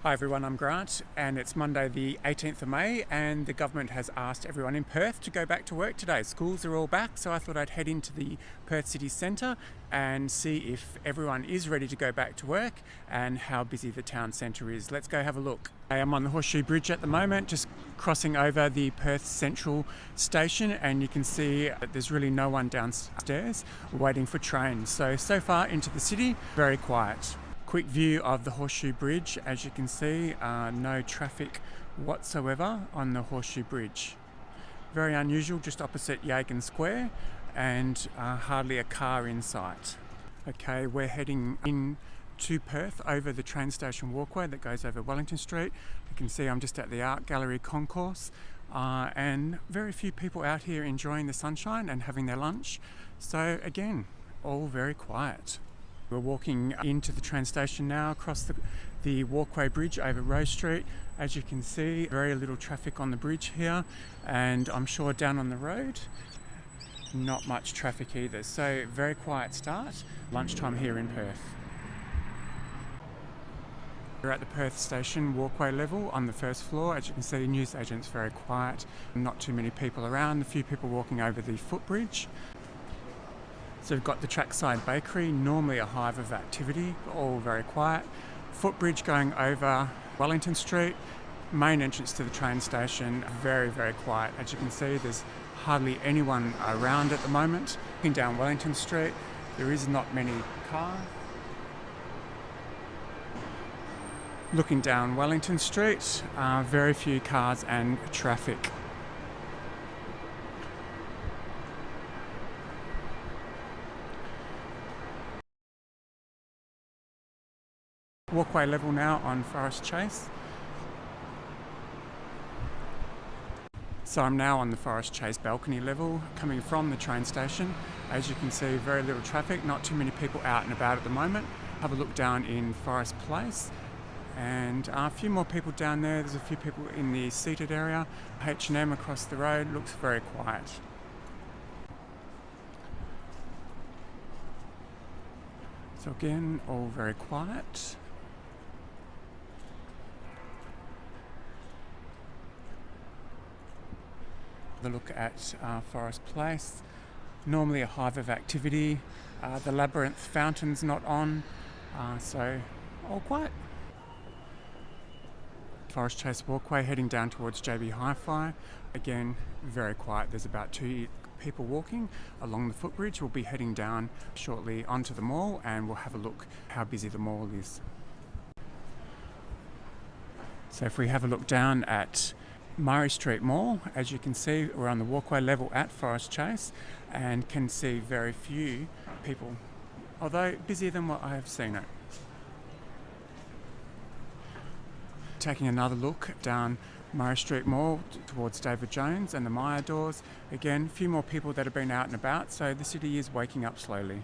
Hi everyone, I'm Grant and it's Monday the 18th of May and the government has asked everyone in Perth to go back to work today. Schools are all back, so I thought I'd head into the Perth city centre and see if everyone is ready to go back to work and how busy the town centre is. Let's go have a look. I'm on the Horseshoe Bridge at the moment, just crossing over the Perth Central station, and you can see that there's really no one downstairs waiting for trains. So far into the city, very quiet. Quick view of the Horseshoe Bridge. As you can see, no traffic whatsoever on the Horseshoe Bridge. Very unusual, just opposite Yagan Square, and hardly a car in sight. Okay, we're heading in to Perth over the train station walkway that goes over Wellington Street. You can see I'm just at the Art Gallery concourse, and very few people out here enjoying the sunshine and having their lunch. So again, all very quiet. We're walking into the train station now, across the walkway bridge over Rose Street. As you can see, very little traffic on the bridge here, and I'm sure down on the road, not much traffic either. So very quiet start, lunchtime here in Perth. We're at the Perth station walkway level on the first floor. As you can see, newsagents very quiet, not too many people around, a few people walking over the footbridge. So we've got the Trackside Bakery, normally a hive of activity, all very quiet. Footbridge going over Wellington Street, main entrance to the train station, very, very quiet. As you can see, there's hardly anyone around at the moment. Looking down Wellington Street, there is not many cars. Looking down Wellington Street, very few cars and traffic. Walkway level now on Forest Chase. So I'm now on the Forest Chase balcony level, coming from the train station. As you can see, very little traffic, not too many people out and about at the moment. Have a look down in Forest Place, and a few more people down there. There's a few people in the seated area. H&M across the road, looks very quiet. So again, all very quiet. The look at Forest Place, normally a hive of activity. The Labyrinth fountain's not on, so all quiet. Forest Chase walkway heading down towards JB Hi-Fi, again very quiet. There's about 2 people walking along the footbridge. We'll be heading down shortly onto the mall and we'll have a look how busy the mall is. So if we have a look down at Murray Street Mall, as you can see, we're on the walkway level at Forest Chase and can see very few people, although busier than what I have seen it. Taking another look down Murray Street Mall towards David Jones and the Myer doors. Again, a few more people that have been out and about, so the city is waking up slowly.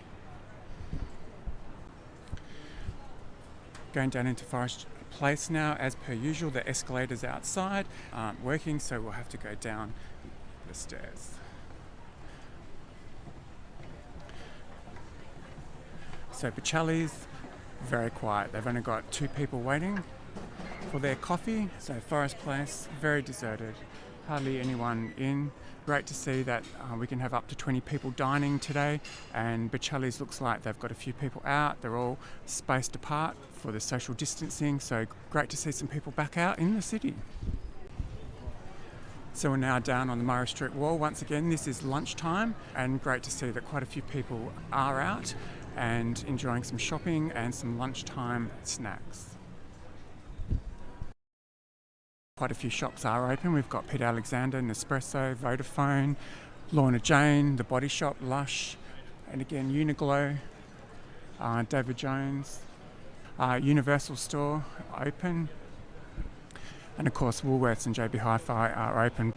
Going down into Forest Place now, as per usual. The escalators outside aren't working, so we'll have to go down the stairs. So Bichelli's, very quiet. They've only got 2 people waiting for their coffee. So Forest Place, very deserted. Hardly anyone in. Great to see that we can have up to 20 people dining today, and Bichelli's looks like they've got a few people out. They're all spaced apart for the social distancing, so great to see some people back out in the city. So we're now down on the Murray Street wall. Once again, this is lunchtime, and great to see that quite a few people are out and enjoying some shopping and some lunchtime snacks. Quite a few shops are open. We've got Peter Alexander, Nespresso, Vodafone, Lorna Jane, The Body Shop, Lush, and again Uniqlo, David Jones, Universal Store open, and of course Woolworths and JB Hi-Fi are open.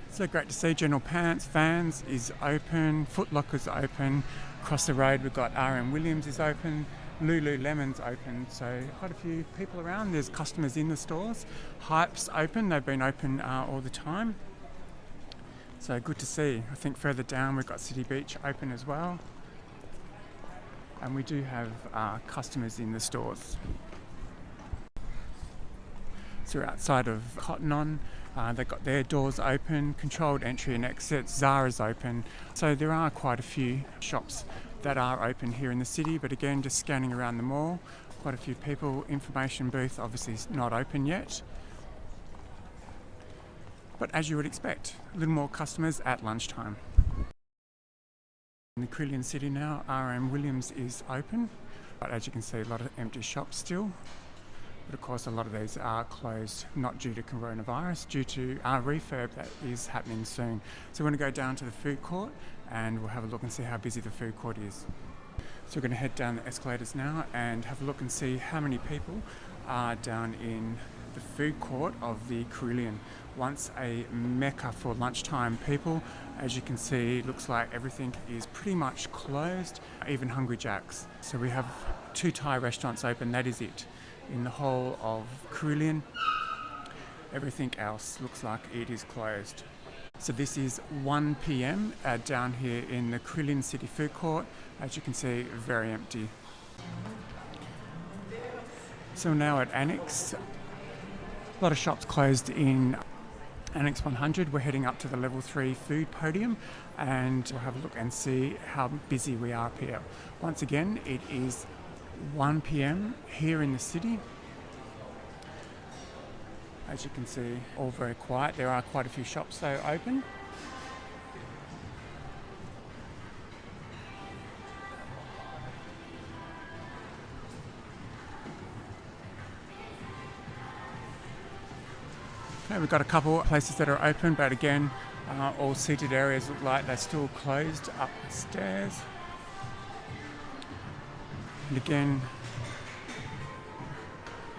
So great to see. General Vans is open, Foot Locker's open. Across the road we've got R.M. Williams is open. Lululemon's open, so quite a few people around. There's customers in the stores. Hype's open, they've been open all the time. So good to see. I think further down we've got City Beach open as well. And we do have customers in the stores. So we're outside of Cotton On. They've got their doors open, controlled entry and exit. Zara's open. So there are quite a few shops that are open here in the city, but again, just scanning around the mall, quite a few people. Information booth obviously is not open yet. But as you would expect, a little more customers at lunchtime. In the Carillion city now, R.M. Williams is open, but as you can see, a lot of empty shops still. But of course, a lot of these are closed, not due to coronavirus, due to our refurb that is happening soon. So we're going to go down to the food court and we'll have a look and see how busy the food court is. So we're going to head down the escalators now and have a look and see how many people are down in the food court of the Carillion. Once a mecca for lunchtime people. As you can see, it looks like everything is pretty much closed, even Hungry Jack's. So we have 2 Thai restaurants open, that is it. In the whole of Carillion, everything else looks like it is closed. So this is 1 p.m. Down here in the Carillion City Food Court. As you can see, very empty. So now at Annex, a lot of shops closed in Annex 100. We're heading up to the level 3 food podium and we'll have a look and see how busy we are up here. Once again, it is 1 p.m. here in the city. As you can see, all very quiet. There are quite a few shops though open. Okay, we've got a couple places that are open, but again, all seated areas look like they're still closed up the stairs. And again,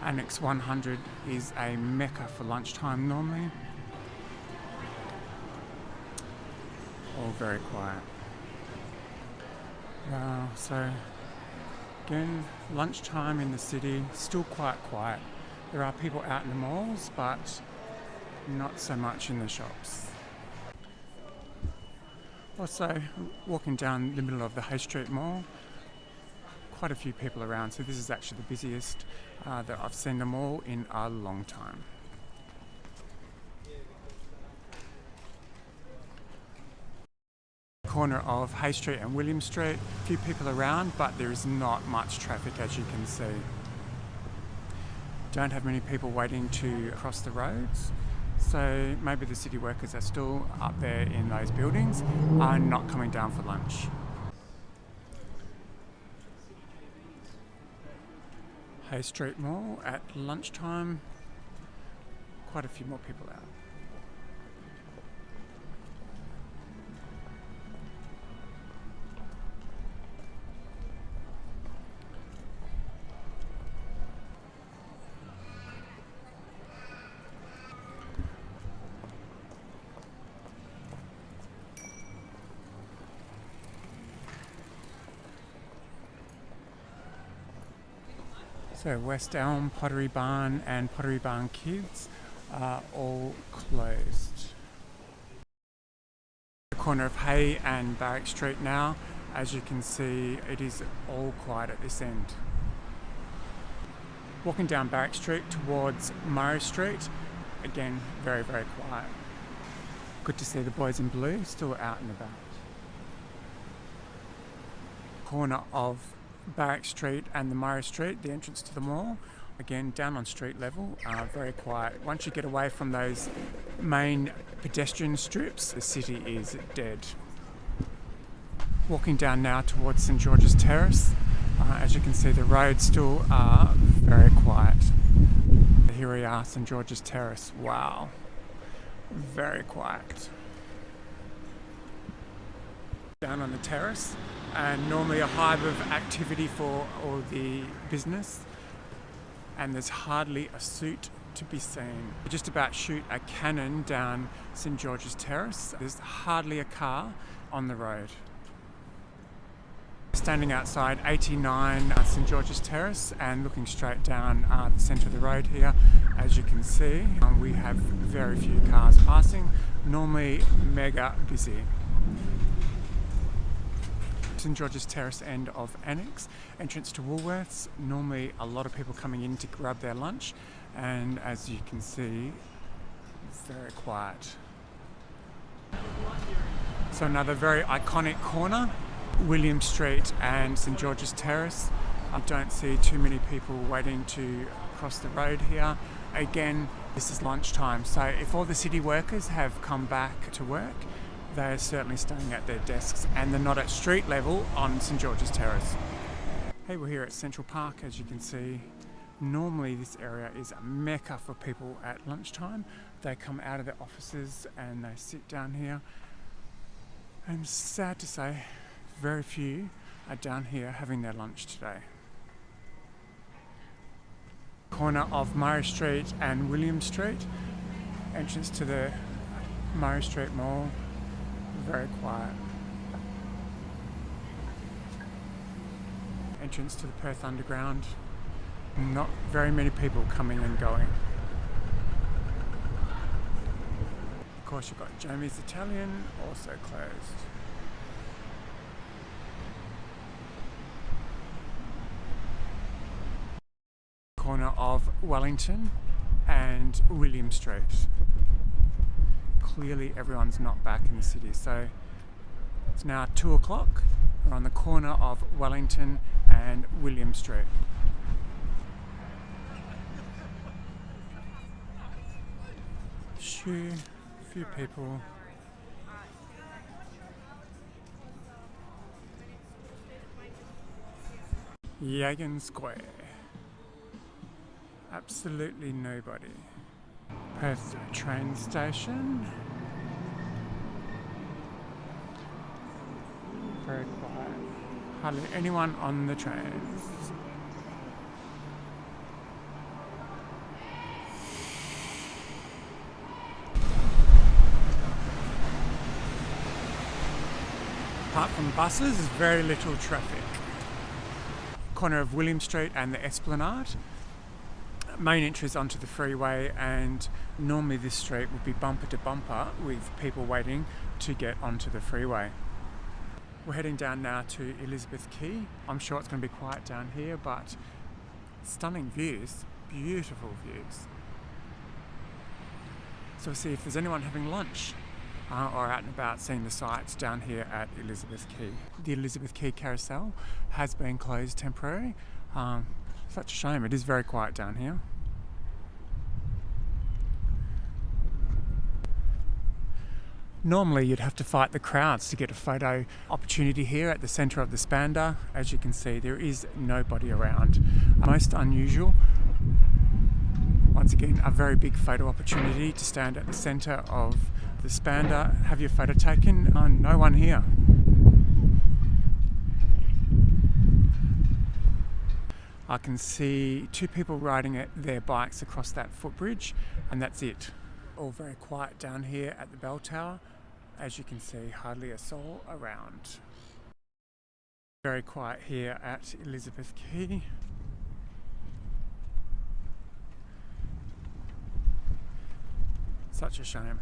Annex 100 is a mecca for lunchtime normally. All very quiet. So again, lunchtime in the city, still quite quiet. There are people out in the malls, but not so much in the shops. Also, walking down the middle of the Hay Street Mall, quite a few people around, so this is actually the busiest that I've seen them all in a long time. Corner of Hay Street and William Street, a few people around, but there is not much traffic as you can see. Don't have many people waiting to cross the roads, so maybe the city workers are still up there in those buildings, are not coming down for lunch. Hay Street Mall at lunchtime, quite a few more people out. So West Elm, Pottery Barn and Pottery Barn Kids are all closed. The corner of Hay and Barrack Street now, as you can see, it is all quiet at this end. Walking down Barrack Street towards Murray Street, again, very, very quiet. Good to see the boys in blue still out and about. Corner of Barrack Street and the Murray Street, the entrance to the mall, again down on street level, very quiet. Once you get away from those main pedestrian strips, the city is dead. Walking down now towards St George's Terrace, as you can see the roads still are very quiet. Here we are, St George's Terrace, wow, very quiet. Down on the terrace, and normally a hive of activity for all the business, and there's hardly a suit to be seen. We just about shoot a cannon down St George's Terrace. There's hardly a car on the road. Standing outside 89 St George's Terrace and looking straight down the centre of the road here, as you can see, we have very few cars passing, normally mega busy. St George's Terrace end of Annex, entrance to Woolworths, normally a lot of people coming in to grab their lunch, and as you can see, it's very quiet. So another very iconic corner, William Street and St George's Terrace. I don't see too many people waiting to cross the road here. Again, this is lunchtime, so if all the city workers have come back to work, they're certainly staying at their desks and they're not at street level on St George's Terrace. Hey, we're here at Central Park, as you can see. Normally this area is a mecca for people at lunchtime. They come out of their offices and they sit down here. And sad to say, very few are down here having their lunch today. Corner of Murray Street and William Street, entrance to the Murray Street Mall, very quiet. Entrance to the Perth Underground, not very many people coming and going. Of course, you've got Jamie's Italian, also closed. Corner of Wellington and William Street. Clearly everyone's not back in the city, so it's now 2 o'clock. We're on the corner of Wellington and William Street. Few people. Yagan Square. Absolutely nobody. Perth train station. Very quiet. Hardly anyone on the trains. Apart from buses, there's very little traffic. Corner of William Street and the Esplanade. Main entries onto the freeway, and normally this street would be bumper to bumper with people waiting to get onto the freeway. We're heading down now to Elizabeth Quay. I'm sure it's going to be quiet down here, but stunning views, beautiful views. So we'll see if there's anyone having lunch or out and about seeing the sights down here at Elizabeth Quay. The Elizabeth Quay Carousel has been closed temporarily. Such a shame, it is very quiet down here. Normally you'd have to fight the crowds to get a photo opportunity here at the centre of the Spandar. As you can see, there is nobody around. Most unusual. Once again, a very big photo opportunity to stand at the centre of the Spandar, have your photo taken. No one here. I can see 2 people riding their bikes across that footbridge, and that's it. All very quiet down here at the bell tower. As you can see, hardly a soul around. Very quiet here at Elizabeth Quay. Such a shame.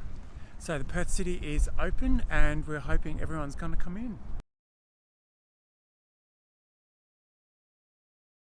So the Perth City is open and we're hoping everyone's going to come in.